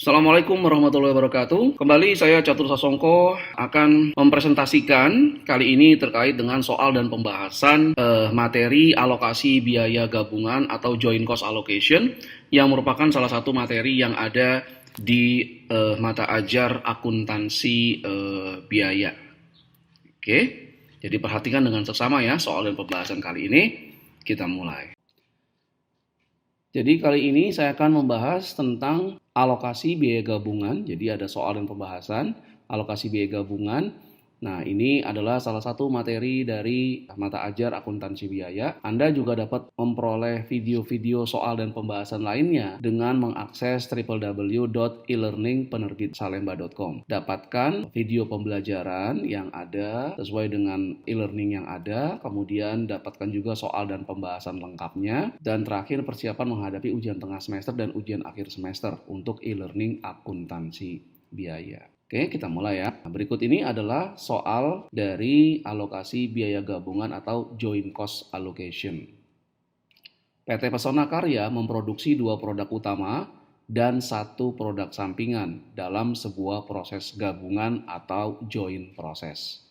Assalamualaikum warahmatullahi wabarakatuh. Kembali saya Catur Sasongko akan mempresentasikan kali ini terkait dengan soal dan pembahasan materi alokasi biaya gabungan atau joint cost allocation yang merupakan salah satu materi yang ada di mata ajar akuntansi biaya. Oke, jadi perhatikan dengan seksama ya soal dan pembahasan kali ini. Kita mulai. Jadi kali ini saya akan membahas tentang alokasi biaya gabungan. Jadi ada soal dan pembahasan alokasi biaya gabungan. Nah, ini adalah salah satu materi dari mata ajar akuntansi biaya. Anda juga dapat memperoleh video-video soal dan pembahasan lainnya dengan mengakses www.elearningpenerbitsalemba.com. Dapatkan video pembelajaran yang ada sesuai dengan e-learning yang ada, kemudian dapatkan juga soal dan pembahasan lengkapnya, dan terakhir persiapan menghadapi ujian tengah semester dan ujian akhir semester untuk e-learning akuntansi biaya. Oke, kita mulai ya. Berikut ini adalah soal dari alokasi biaya gabungan atau joint cost allocation. PT Pesona Karya memproduksi 2 produk utama dan 1 produk sampingan dalam sebuah proses gabungan atau joint proses.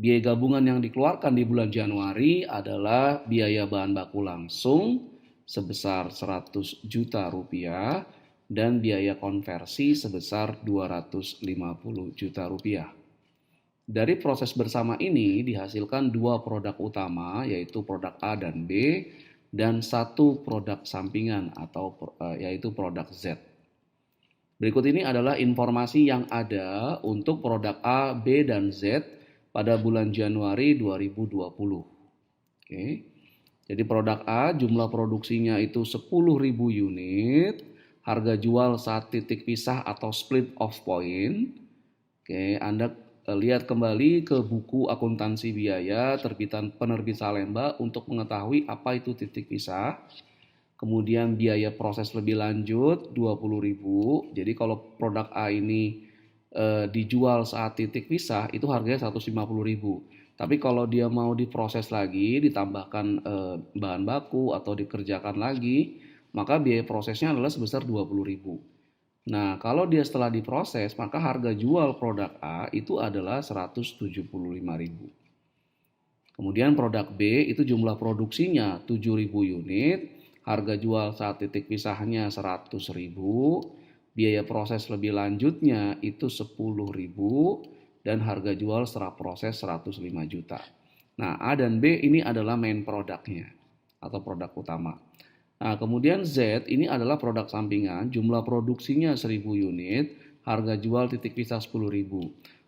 Biaya gabungan yang dikeluarkan di bulan Januari adalah biaya bahan baku langsung sebesar 100 juta rupiah dan biaya konversi sebesar 250 juta rupiah. Dari proses bersama ini dihasilkan 2 produk utama yaitu produk A dan B dan 1 produk sampingan atau yaitu produk Z. Berikut ini adalah informasi yang ada untuk produk A, B, dan Z pada bulan Januari 2020. Oke. Jadi produk A jumlah produksinya itu 10.000 unit. Harga jual saat titik pisah atau split off point. Oke, Anda lihat kembali ke buku akuntansi biaya terbitan Penerbit Salemba untuk mengetahui apa itu titik pisah. Kemudian biaya proses lebih lanjut 20.000. Jadi kalau produk A ini dijual saat titik pisah itu harganya 150.000. Tapi kalau dia mau diproses lagi, ditambahkan bahan baku atau dikerjakan lagi, maka biaya prosesnya adalah sebesar 20.000. Nah, kalau dia setelah diproses, maka harga jual produk A itu adalah 175.000. Kemudian produk B itu jumlah produksinya 7.000 unit, harga jual saat titik pisahnya 100.000, biaya proses lebih lanjutnya itu 10.000, dan harga jual setelah proses 105 juta. Nah, A dan B ini adalah main produknya atau produk utama. Nah, kemudian Z ini adalah produk sampingan, jumlah produksinya 1.000 unit, harga jual titik pisah 10.000.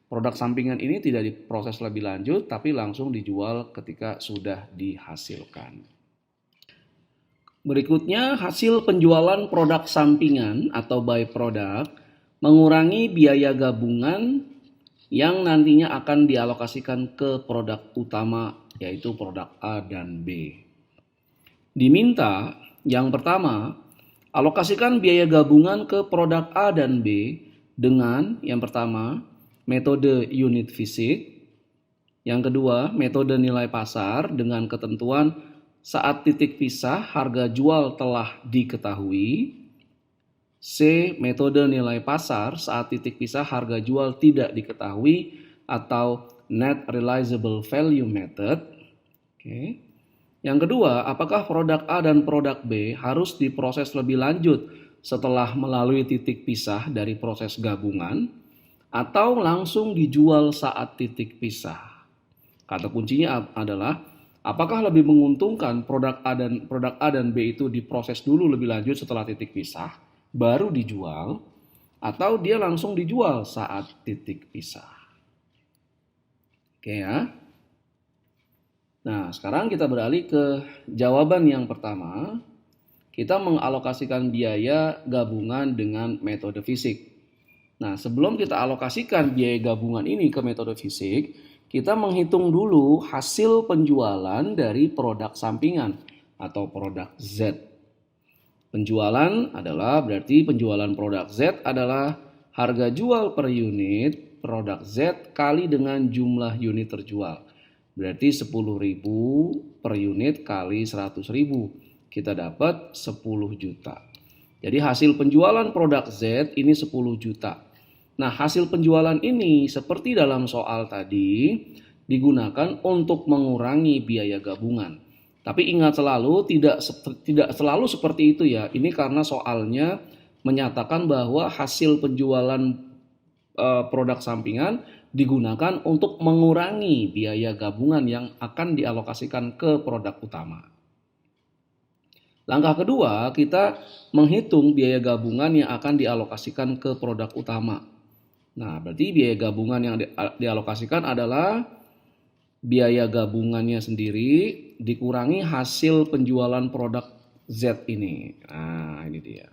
Produk sampingan ini tidak diproses lebih lanjut, tapi langsung dijual ketika sudah dihasilkan. Berikutnya, hasil penjualan produk sampingan atau byproduct mengurangi biaya gabungan yang nantinya akan dialokasikan ke produk utama, yaitu produk A dan B. Diminta yang pertama, alokasikan biaya gabungan ke produk A dan B dengan yang pertama, metode unit fisik. Yang kedua, metode nilai pasar dengan ketentuan saat titik pisah harga jual telah diketahui. C. Metode nilai pasar saat titik pisah harga jual tidak diketahui atau net realizable value method. Oke. Yang kedua, apakah produk A dan produk B harus diproses lebih lanjut setelah melalui titik pisah dari proses gabungan atau langsung dijual saat titik pisah? Kata kuncinya adalah apakah lebih menguntungkan produk A dan B itu diproses dulu lebih lanjut setelah titik pisah baru dijual atau dia langsung dijual saat titik pisah. Oke ya. Nah, sekarang kita beralih ke jawaban yang pertama. Kita mengalokasikan biaya gabungan dengan metode fisik. Nah, sebelum kita alokasikan biaya gabungan ini ke metode fisik, kita menghitung dulu hasil penjualan dari produk sampingan atau produk Z. Penjualan adalah berarti penjualan produk Z adalah harga jual per unit produk Z kali dengan jumlah unit terjual. Berarti 10.000 per unit kali 100.000. Kita dapat 10 juta. Jadi hasil penjualan produk Z ini 10 juta. Nah, hasil penjualan ini seperti dalam soal tadi digunakan untuk mengurangi biaya gabungan. Tapi ingat selalu tidak selalu seperti itu ya. Ini karena soalnya menyatakan bahwa hasil penjualan produk sampingan digunakan untuk mengurangi biaya gabungan yang akan dialokasikan ke produk utama. Langkah kedua, kita menghitung biaya gabungan yang akan dialokasikan ke produk utama. Nah, berarti biaya gabungan yang dialokasikan adalah biaya gabungannya sendiri dikurangi hasil penjualan produk Z ini. Nah, ini dia.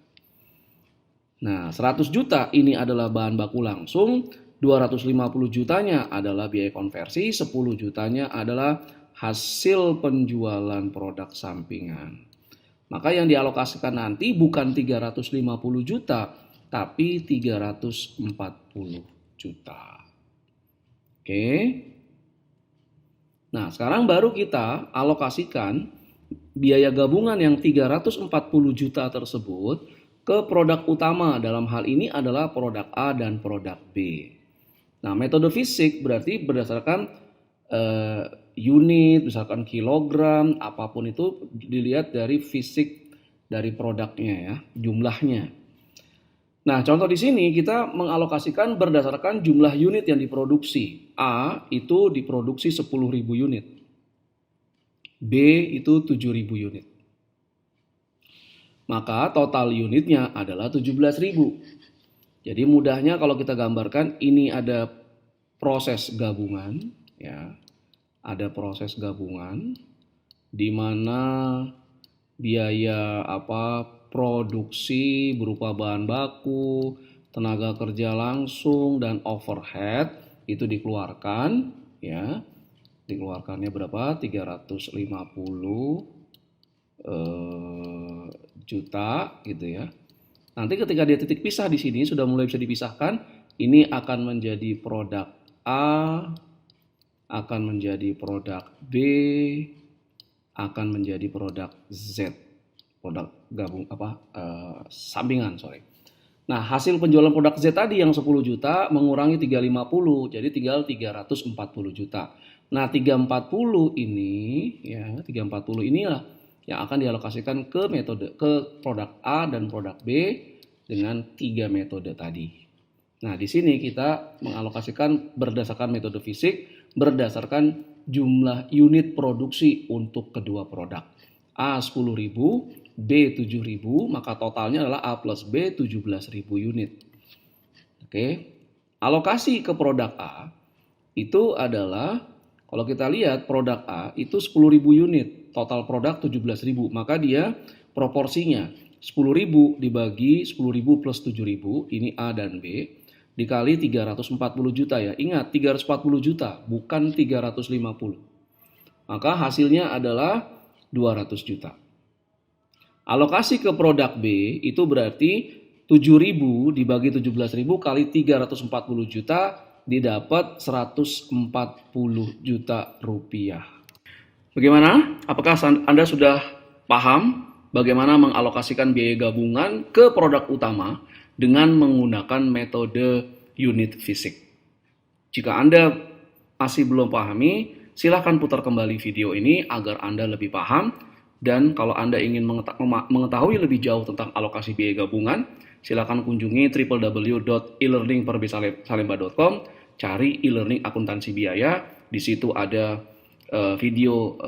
Nah, 100 juta ini adalah bahan baku langsung, 250 jutanya adalah biaya konversi, 10 jutanya adalah hasil penjualan produk sampingan. Maka yang dialokasikan nanti bukan 350 juta, tapi 340 juta. Oke. Nah, sekarang baru kita alokasikan biaya gabungan yang 340 juta tersebut ke produk utama. Dalam hal ini adalah produk A dan produk B. Nah, metode fisik berarti berdasarkan unit, misalkan kilogram, apapun itu dilihat dari fisik dari produknya ya, jumlahnya. Nah, contoh di sini kita mengalokasikan berdasarkan jumlah unit yang diproduksi. A itu diproduksi 10.000 unit. B itu 7.000 unit. Maka total unitnya adalah 17.000. Jadi mudahnya kalau kita gambarkan ini ada proses gabungan ya. Ada proses gabungan di mana biaya produksi berupa bahan baku, tenaga kerja langsung dan overhead itu dikeluarkan ya. Dikeluarkannya berapa? 350 juta gitu ya. Nanti ketika dia titik pisah di sini sudah mulai bisa dipisahkan, ini akan menjadi produk A, akan menjadi produk B, akan menjadi produk Z, produk gabung sampingan, sorry. Nah, hasil penjualan produk Z tadi yang 10 juta mengurangi 350, jadi tinggal 340 juta. Nah, 340 ini ya, 340 inilah yang akan dialokasikan ke produk A dan produk B dengan 3 metode tadi. Nah, di sini kita mengalokasikan berdasarkan metode fisik, berdasarkan jumlah unit produksi untuk kedua produk. A 10.000, B 7.000, maka totalnya adalah A plus B 17.000 unit. Oke. Alokasi ke produk A itu adalah, kalau kita lihat produk A itu 10.000 unit, total produk 17.000, maka dia proporsinya 10.000 dibagi 10.000 plus 7.000, ini A dan B, dikali 340 juta ya. Ingat 340 juta bukan 350. Maka hasilnya adalah 200 juta. Alokasi ke produk B itu berarti 7.000 dibagi 17.000 kali 340 juta didapat 140 juta rupiah. Bagaimana? Apakah Anda sudah paham bagaimana mengalokasikan biaya gabungan ke produk utama dengan menggunakan metode unit fisik? Jika Anda masih belum pahami, silahkan putar kembali video ini agar Anda lebih paham. Dan kalau Anda ingin mengetahui lebih jauh tentang alokasi biaya gabungan, silahkan kunjungi www.elearningperbsalemba.com, cari e-learning akuntansi biaya. Di situ ada video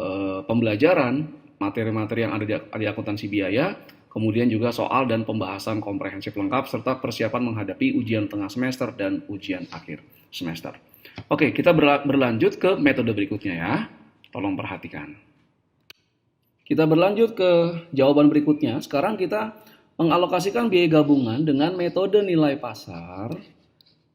pembelajaran materi-materi yang ada di akuntansi biaya, kemudian juga soal dan pembahasan komprehensif lengkap, serta persiapan menghadapi ujian tengah semester dan ujian akhir semester. Oke, kita berlanjut ke metode berikutnya ya. Tolong perhatikan. Kita berlanjut ke jawaban berikutnya. Sekarang kita mengalokasikan biaya gabungan dengan metode nilai pasar,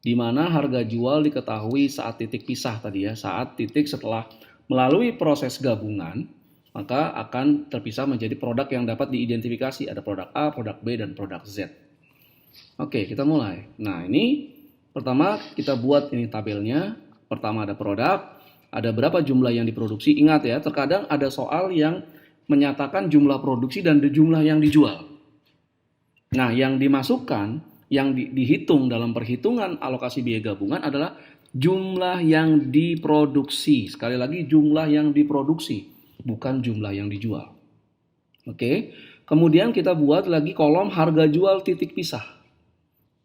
di mana harga jual diketahui saat titik pisah tadi ya, saat titik setelah melalui proses gabungan, maka akan terpisah menjadi produk yang dapat diidentifikasi. Ada produk A, produk B, dan produk Z. Oke, kita mulai. Nah, ini pertama kita buat ini tabelnya. Pertama ada produk, ada berapa jumlah yang diproduksi. Ingat ya, terkadang ada soal yang menyatakan jumlah produksi dan jumlah yang dijual. Nah, yang dimasukkan, yang dihitung dalam perhitungan alokasi biaya gabungan adalah jumlah yang diproduksi. Sekali lagi, jumlah yang diproduksi, bukan jumlah yang dijual. Oke. Kemudian kita buat lagi kolom harga jual titik pisah.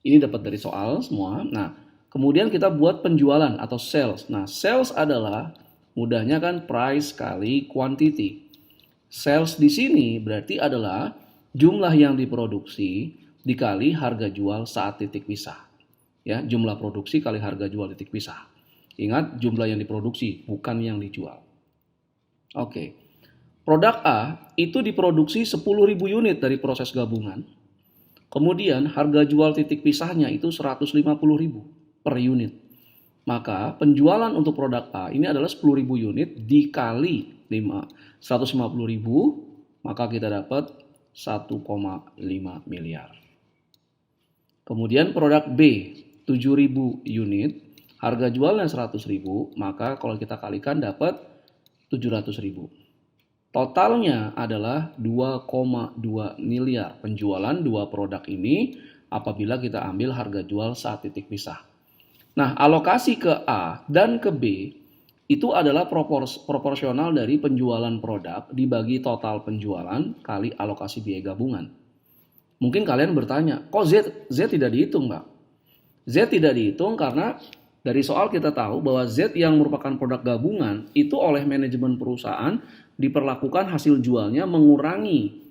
Ini dapat dari soal semua. Nah, kemudian kita buat penjualan atau sales. Nah, sales adalah mudahnya kan price kali quantity. Sales di sini berarti adalah jumlah yang diproduksi dikali harga jual saat titik pisah. Ya, jumlah produksi kali harga jual titik pisah. Ingat, jumlah yang diproduksi, bukan yang dijual. Oke. Produk A itu diproduksi 10.000 unit dari proses gabungan. Kemudian harga jual titik pisahnya itu 150.000 per unit. Maka penjualan untuk produk A ini adalah 10.000 unit dikali 150.000, maka kita dapat 1,5 miliar. Kemudian produk B 7.000 unit, harga jualnya 100.000, maka kalau kita kalikan dapat 700.000. Totalnya adalah 2,2 miliar penjualan dua produk ini apabila kita ambil harga jual saat titik pisah. Nah, alokasi ke A dan ke B itu adalah proporsional dari penjualan produk dibagi total penjualan kali alokasi biaya gabungan. Mungkin kalian bertanya, kok Z tidak dihitung, Mbak? Z tidak dihitung karena dari soal kita tahu bahwa Z yang merupakan produk gabungan itu oleh manajemen perusahaan diperlakukan hasil jualnya mengurangi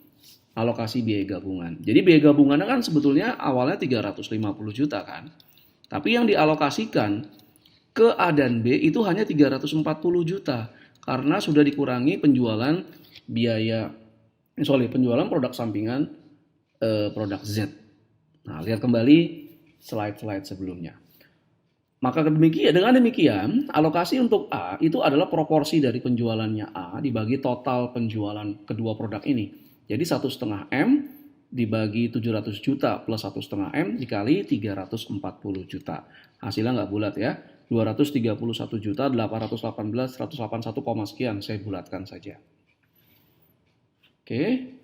alokasi biaya gabungan. Jadi biaya gabungannya kan sebetulnya awalnya 350 juta kan. Tapi yang dialokasikan ke A dan B itu hanya 340 juta karena sudah dikurangi penjualan penjualan produk sampingan produk Z. Nah, lihat kembali slide-slide sebelumnya. Maka dengan demikian, alokasi untuk A itu adalah proporsi dari penjualannya A dibagi total penjualan kedua produk ini. Jadi 1,5 M dibagi 700 juta plus 1,5 M dikali 340 juta. Hasilnya nggak bulat ya. 231 juta 818 181, sekian. Saya bulatkan saja. Oke.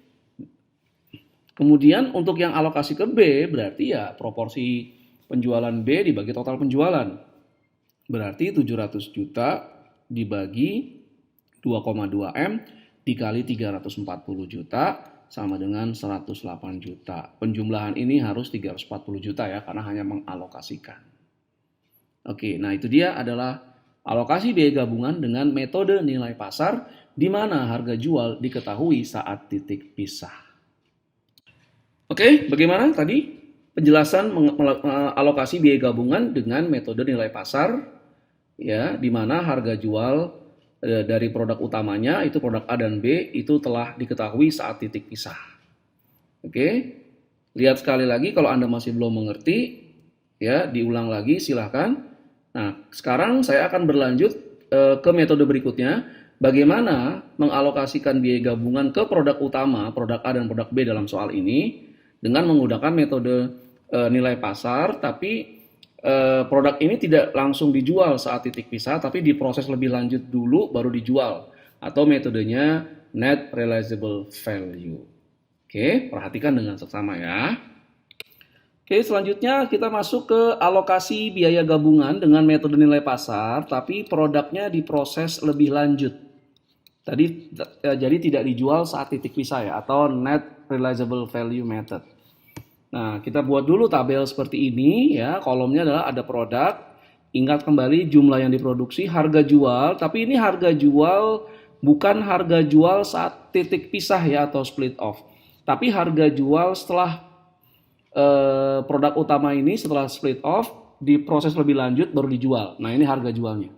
Kemudian untuk yang alokasi ke B berarti ya proporsi penjualan B dibagi total penjualan. Berarti 700 juta dibagi 2,2 M dikali 340 juta sama dengan 108 juta. Penjumlahan ini harus 340 juta ya karena hanya mengalokasikan. Oke, nah itu dia adalah alokasi biaya gabungan dengan metode nilai pasar di mana harga jual diketahui saat titik pisah. Oke, bagaimana tadi? Penjelasan alokasi biaya gabungan dengan metode nilai pasar ya di mana harga jual dari produk utamanya itu produk A dan B itu telah diketahui saat titik pisah. Oke. Lihat sekali lagi kalau Anda masih belum mengerti ya, diulang lagi silahkan. Nah, sekarang saya akan berlanjut ke metode berikutnya, bagaimana mengalokasikan biaya gabungan ke produk utama, produk A dan produk B dalam soal ini dengan menggunakan metode nilai pasar, tapi produk ini tidak langsung dijual saat titik pisah, tapi diproses lebih lanjut dulu baru dijual, atau metodenya net realizable value. Oke, perhatikan dengan seksama ya. Oke, selanjutnya kita masuk ke alokasi biaya gabungan dengan metode nilai pasar, tapi produknya diproses lebih lanjut. Jadi tidak dijual saat titik pisah ya, atau net realizable value method. Nah, kita buat dulu tabel seperti ini ya. Kolomnya adalah ada produk. Ingat kembali jumlah yang diproduksi, harga jual. Tapi ini harga jual bukan harga jual saat titik pisah ya atau split off. Tapi harga jual setelah produk utama ini setelah split off diproses lebih lanjut baru dijual. Nah, ini harga jualnya.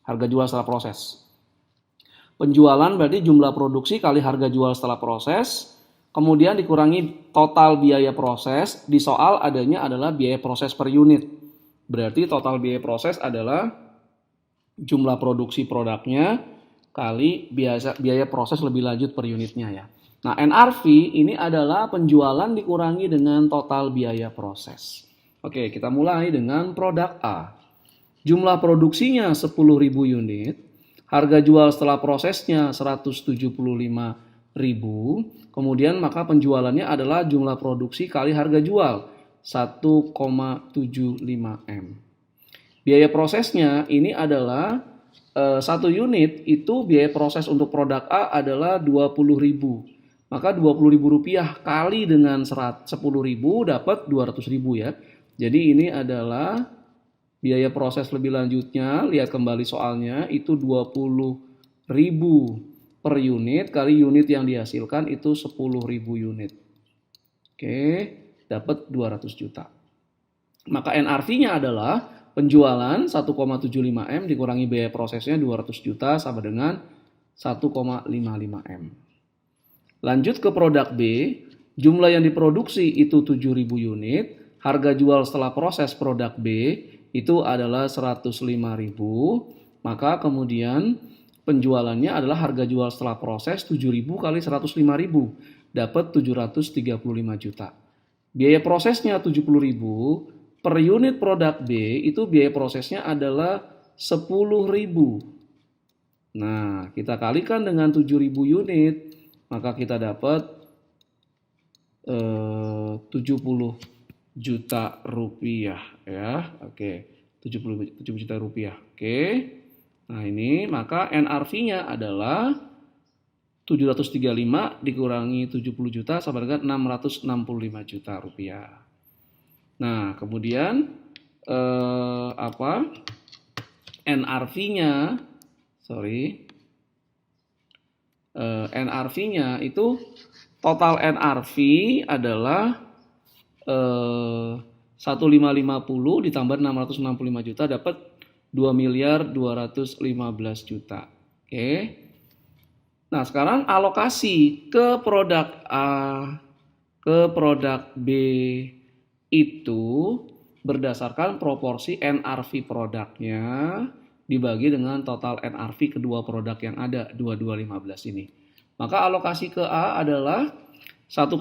Harga jual setelah proses. Penjualan berarti jumlah produksi kali harga jual setelah proses. Kemudian dikurangi total biaya proses, di soal adanya adalah biaya proses per unit. Berarti total biaya proses adalah jumlah produksi produknya kali biaya proses lebih lanjut per unitnya ya. Nah, NRV ini adalah penjualan dikurangi dengan total biaya proses. Oke, kita mulai dengan produk A. Jumlah produksinya 10.000 unit, harga jual setelah prosesnya 175 kemudian maka penjualannya adalah jumlah produksi kali harga jual 1,75 M. Biaya prosesnya ini adalah 1 unit itu biaya proses untuk produk A adalah 20.000. Maka Rp20.000 kali dengan 10.000 dapat 200.000 ya. Jadi ini adalah biaya proses lebih lanjutnya, lihat kembali soalnya, itu 20.000 per unit kali unit yang dihasilkan itu 10.000 unit. Oke, dapat 200 juta. Maka NRV-nya adalah penjualan 1,75 M dikurangi biaya prosesnya 200 juta sama dengan 1,55 M. Lanjut ke produk B, jumlah yang diproduksi itu 7.000 unit, harga jual setelah proses produk B itu adalah 105.000, maka kemudian penjualannya adalah harga jual setelah proses 7.000 kali 105.000, dapat 735 juta. Biaya prosesnya 70.000, per unit produk B itu biaya prosesnya adalah 10.000. Nah, kita kalikan dengan 7.000 unit, maka kita dapat 70 juta rupiah ya. Oke, 70 juta rupiah. Oke. Nah, ini maka NRV-nya adalah 735 dikurangi 70 juta sama dengan 665 juta rupiah. Nah, kemudian NRV-nya NRV-nya itu total NRV adalah 1550 ditambah 665 juta dapat 2.215 juta. Oke. Nah, sekarang alokasi ke produk A ke produk B itu berdasarkan proporsi NRV produknya dibagi dengan total NRV kedua produk yang ada 2215 ini. Maka alokasi ke A adalah 1,55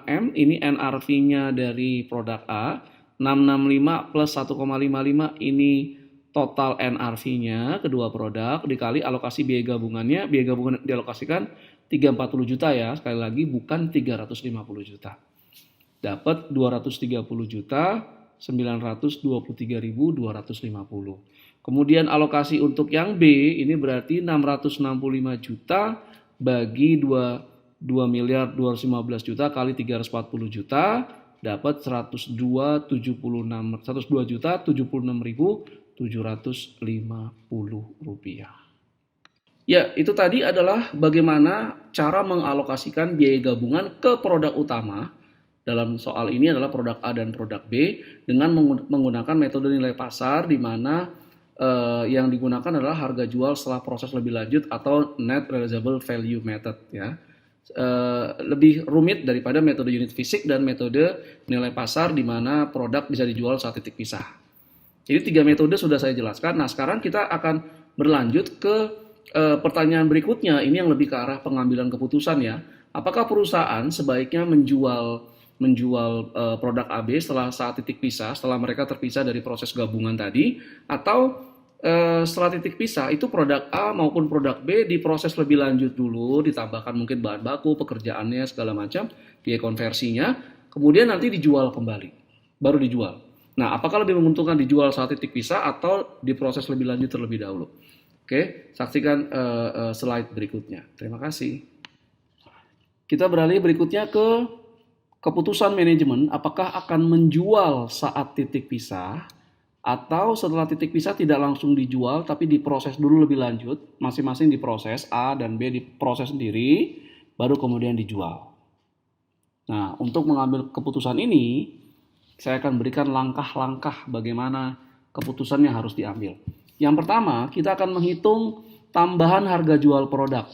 M, ini NRV-nya dari produk A, 665 plus 1,55 ini total NRV-nya kedua produk dikali alokasi biaya gabungannya, biaya gabungan dialokasikan 340 juta ya, sekali lagi bukan 350 juta. Dapat 230 juta 923.250. Kemudian alokasi untuk yang B ini berarti 665 juta bagi 2.215 juta kali 340 juta dapat 102.76.750 rupiah. Ya, itu tadi adalah bagaimana cara mengalokasikan biaya gabungan ke produk utama. Dalam soal ini adalah produk A dan produk B dengan menggunakan metode nilai pasar di mana yang digunakan adalah harga jual setelah proses lebih lanjut atau net realizable value method ya. Lebih rumit daripada metode unit fisik dan metode nilai pasar di mana produk bisa dijual saat titik pisah. Jadi 3 metode sudah saya jelaskan. Nah, sekarang kita akan berlanjut ke pertanyaan berikutnya. Ini yang lebih ke arah pengambilan keputusan ya. Apakah perusahaan sebaiknya menjual produk AB setelah saat titik pisah, setelah mereka terpisah dari proses gabungan tadi, atau setelah titik pisah itu produk A maupun produk B diproses lebih lanjut dulu, ditambahkan mungkin bahan baku, pekerjaannya segala macam, biaya konversinya, kemudian nanti dijual kembali, baru dijual. Nah, apakah lebih menguntungkan dijual saat titik pisah atau diproses lebih lanjut terlebih dahulu? Oke, saksikan slide berikutnya. Terima kasih. Kita beralih berikutnya ke keputusan manajemen, apakah akan menjual saat titik pisah atau setelah titik pisah tidak langsung dijual tapi diproses dulu lebih lanjut, masing-masing diproses, A dan B diproses sendiri, baru kemudian dijual. Nah, untuk mengambil keputusan ini, saya akan berikan langkah-langkah bagaimana keputusan yang harus diambil. Yang pertama, kita akan menghitung tambahan harga jual produk.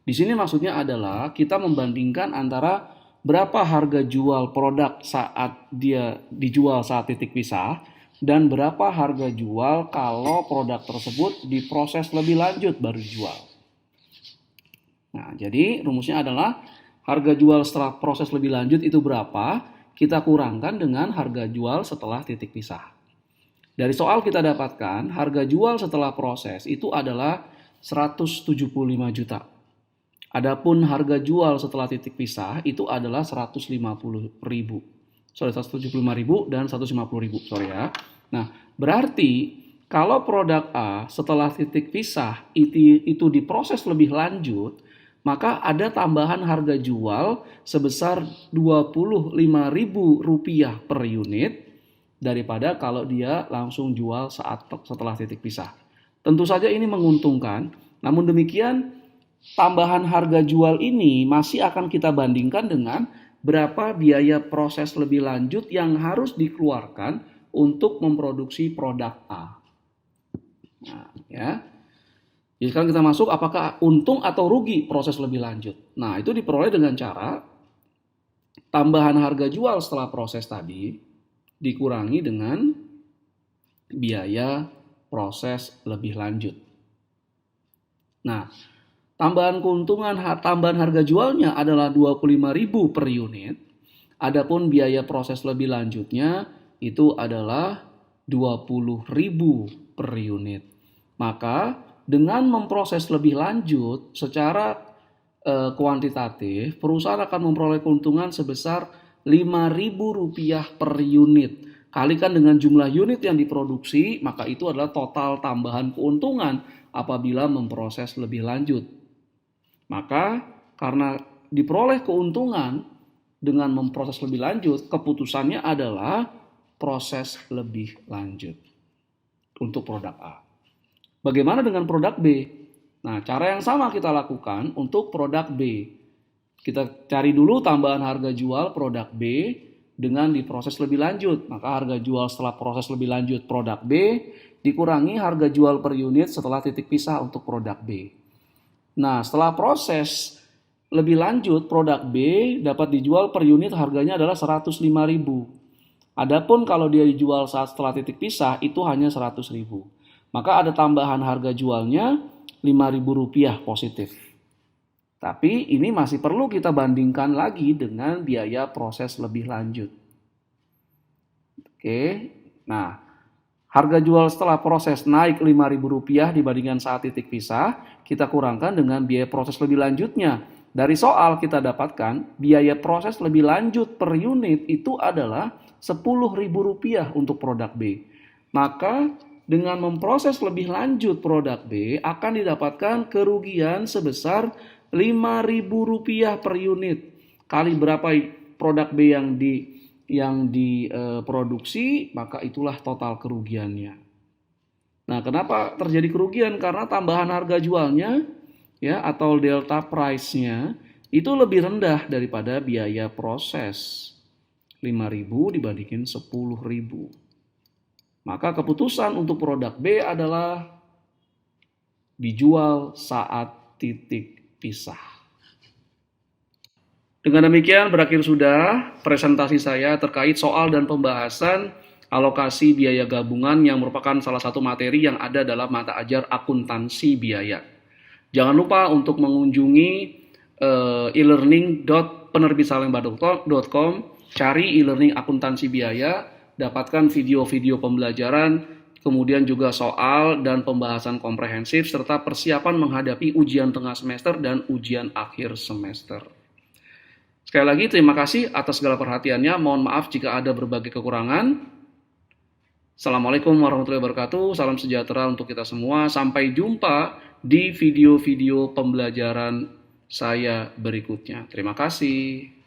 Di sini maksudnya adalah kita membandingkan antara berapa harga jual produk saat dia dijual saat titik pisah dan berapa harga jual kalau produk tersebut diproses lebih lanjut baru dijual. Nah, jadi rumusnya adalah harga jual setelah proses lebih lanjut itu berapa, kita kurangkan dengan harga jual setelah titik pisah. Dari soal kita dapatkan harga jual setelah proses itu adalah 175 juta. Adapun harga jual setelah titik pisah itu adalah 150.000. Sorry, 175.000 dan 150.000. Sorry ya. Nah, berarti kalau produk A setelah titik pisah itu diproses lebih lanjut, maka ada tambahan harga jual sebesar Rp25.000 per unit daripada kalau dia langsung jual setelah titik pisah. Tentu saja ini menguntungkan, namun demikian tambahan harga jual ini masih akan kita bandingkan dengan berapa biaya proses lebih lanjut yang harus dikeluarkan untuk memproduksi produk A. Nah, ya. Jadi sekarang kita masuk apakah untung atau rugi proses lebih lanjut. Nah, itu diperoleh dengan cara tambahan harga jual setelah proses tadi dikurangi dengan biaya proses lebih lanjut. Nah, tambahan harga jualnya adalah Rp25.000 per unit. Adapun biaya proses lebih lanjutnya itu adalah Rp20.000 per unit. Maka dengan memproses lebih lanjut secara kuantitatif, perusahaan akan memperoleh keuntungan sebesar Rp5.000 per unit. Kalikan dengan jumlah unit yang diproduksi, maka itu adalah total tambahan keuntungan apabila memproses lebih lanjut. Maka karena diperoleh keuntungan dengan memproses lebih lanjut, keputusannya adalah proses lebih lanjut untuk produk A. Bagaimana dengan produk B? Nah, cara yang sama kita lakukan untuk produk B. Kita cari dulu tambahan harga jual produk B dengan diproses lebih lanjut. Maka harga jual setelah proses lebih lanjut produk B dikurangi harga jual per unit setelah titik pisah untuk produk B. Nah, setelah proses lebih lanjut, produk B dapat dijual per unit harganya adalah Rp105.000. Adapun kalau dia dijual setelah titik pisah, itu hanya Rp100.000. Maka ada tambahan harga jualnya Rp5.000 positif. Tapi ini masih perlu kita bandingkan lagi dengan biaya proses lebih lanjut. Oke, nah harga jual setelah proses naik Rp5.000 dibandingkan saat titik pisah, kita kurangkan dengan biaya proses lebih lanjutnya. Dari soal kita dapatkan biaya proses lebih lanjut per unit itu adalah Rp10.000 untuk produk B. Maka dengan memproses lebih lanjut produk B akan didapatkan kerugian sebesar Rp5.000 per unit. Kali berapa produk B yang diproduksi, maka itulah total kerugiannya. Nah, kenapa terjadi kerugian? Karena tambahan harga jualnya ya atau delta price-nya itu lebih rendah daripada biaya proses. 5.000 dibandingin 10.000. Maka keputusan untuk produk B adalah dijual saat titik pisah. Dengan demikian berakhir sudah presentasi saya terkait soal dan pembahasan alokasi biaya gabungan yang merupakan salah satu materi yang ada dalam mata ajar akuntansi biaya. Jangan lupa untuk mengunjungi e-learning.penerbitsalemba.com, cari e-learning akuntansi biaya, dapatkan video-video pembelajaran, kemudian juga soal dan pembahasan komprehensif, serta persiapan menghadapi ujian tengah semester dan ujian akhir semester. Sekali lagi terima kasih atas segala perhatiannya. Mohon maaf jika ada berbagai kekurangan. Assalamualaikum warahmatullahi wabarakatuh. Salam sejahtera untuk kita semua. Sampai jumpa di video-video pembelajaran saya berikutnya. Terima kasih.